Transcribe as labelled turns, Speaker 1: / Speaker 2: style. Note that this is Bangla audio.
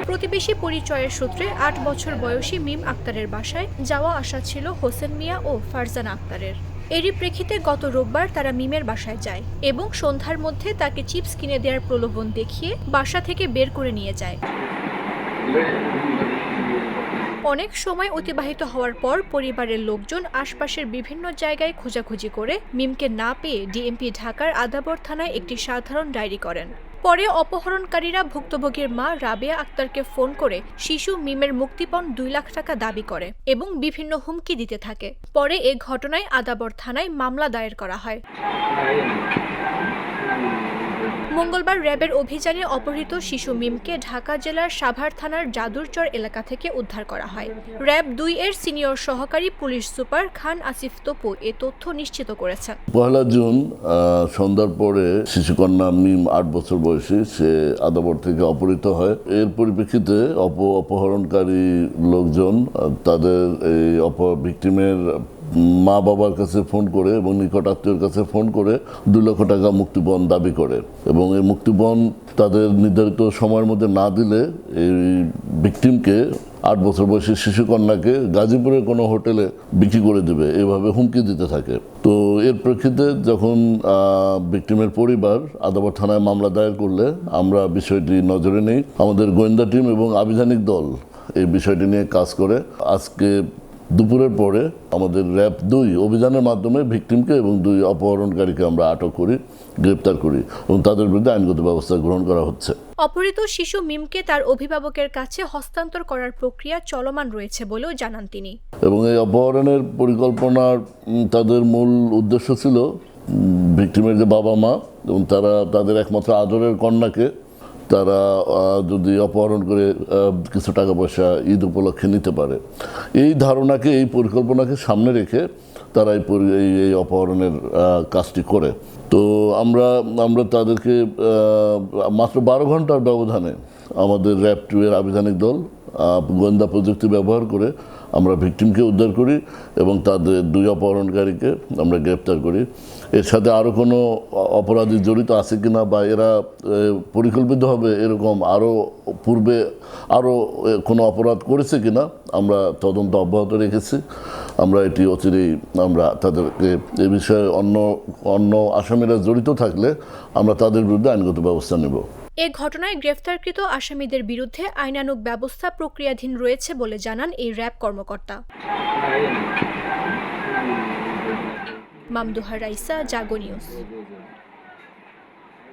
Speaker 1: প্রতিবেশী পরিচয়ের সূত্রে ৮ বছর বয়সী মিম আক্তারের বাসায় যাওয়া আসা ছিল হোসেন মিয়া ও ফারজানা আক্তারের। এরই প্রেক্ষিতে গত রোববার তারা মিমের বাসায় যায় এবং সন্ধ্যার মধ্যে তাকে চিপস কিনে দেওয়ার প্রলোভন দেখিয়ে বাসা থেকে বের করে নিয়ে যায়। অনেক সময় অতিবাহিত হওয়ার পর পরিবারের লোকজন আশপাশের বিভিন্ন জায়গায় খোঁজাখুঁজি করে মিমকে না পেয়ে ডিএমপি ঢাকার আদাবর থানায় একটি সাধারণ ডায়েরি করেন। পরে অপহরণকারীরা ভুক্তভোগীর মা রাবেয়া আক্তারকে ফোন করে শিশু মিমের মুক্তিপণ ২ লাখ টাকা দাবি করে এবং বিভিন্ন হুমকি দিতে থাকে। পরে এ ঘটনায় আদাবর থানায় মামলা দায়ের করা হয়। মঙ্গলবার র্যাবের অভিযানে অপহৃত শিশু মিমকে ঢাকা জেলার সাভার থানার যাদুরচর এলাকা থেকে উদ্ধার করা হয়। র্যাব ২ এর সিনিয়র সহকারী পুলিশ সুপার খান আসিফ তপু এ তথ্য নিশ্চিত করেছেন।
Speaker 2: ১ জুন সন্ধ্যার পরে শিশুকন্যা মিম ৮ বছর বয়সী সে আদাবর থেকে অপহৃত হয়। এর পরিপ্রেক্ষিতে অপহরণকারী লোকজন তাদের এই ভিকটিমের মা বাবার কাছে ফোন করে এবং নিকট আত্মীয়ের কাছে ফোন করে ২ লক্ষ টাকা মুক্তিপণ দাবি করে এবং এই মুক্তিপণ তাদের নির্ধারিত সময়ের মধ্যে না দিলে এই ভিকটিমকে ৮ বছর বয়সী শিশুকন্যাকে গাজীপুরের কোনো হোটেলে বিক্রি করে দেবে এভাবে হুমকি দিতে থাকে। তো এর প্রেক্ষিতে যখন ভিকটিমের পরিবার আদাবর থানায় মামলা দায়ের করলে আমরা বিষয়টি নজরে নেই। আমাদের গোয়েন্দা টিম এবং আভিযানিক দল এই বিষয়টি নিয়ে কাজ করে আজকে দুপুরের পরে আমাদের র্যাব ২ অভিযানের মাধ্যমে ভিকটিমকে এবং ২ অপহরণকারীকে আমরা আটক করি, গ্রেপ্তার করি এবং তাদের বিরুদ্ধে আইনগত ব্যবস্থা গ্রহণ করা হচ্ছে।
Speaker 1: অপহৃত শিশু মিমকে তার অভিভাবকের কাছে হস্তান্তর করার প্রক্রিয়া চলমান রয়েছে বলেও জানান তিনি।
Speaker 2: এবং এই অপহরণের পরিকল্পনার তাদের মূল উদ্দেশ্য ছিল ভিকটিমের যে বাবা মা এবং তারা তাদের একমাত্র আদরের কন্যাকে তারা যদি অপহরণ করে কিছু টাকা পয়সা ঈদ উপলক্ষে নিতে পারে, এই ধারণাকে এই পরিকল্পনাকে সামনে রেখে তারা এই অপহরণের কাজটি করে। তো আমরা তাদেরকে মাত্র ১২ ঘন্টার ব্যবধানে আমাদের র্যাব ২ এর আভিযানিক দল গোয়েন্দা প্রযুক্তি ব্যবহার করে আমরা ভিকটিমকে উদ্ধার করি এবং তাদের ২ অপহরণকারীকে আমরা গ্রেপ্তার করি। এর সাথে আরও কোনো অপরাধী জড়িত আছে কিনা বা এরা পরিকল্পিতভাবে এরকম পূর্বে আরও কোনো অপরাধ করেছে কিনা আমরা তদন্ত অব্যাহত রেখেছি। আমরা এটি অচিরেই আমরা তাদেরকে এ বিষয়ে অন্য আসামিরা জড়িত থাকলে আমরা তাদের বিরুদ্ধে আইনগত ব্যবস্থা নেব।
Speaker 1: এ ঘটনায় গ্রেফতারকৃত আসামিদের বিরুদ্ধে আইনানুগ ব্যবস্থা প্রক্রিয়াধীন রয়েছে বলে জানান এই র্যাব কর্মকর্তা। মামদুহা রাইসা, জাগো নিউজ।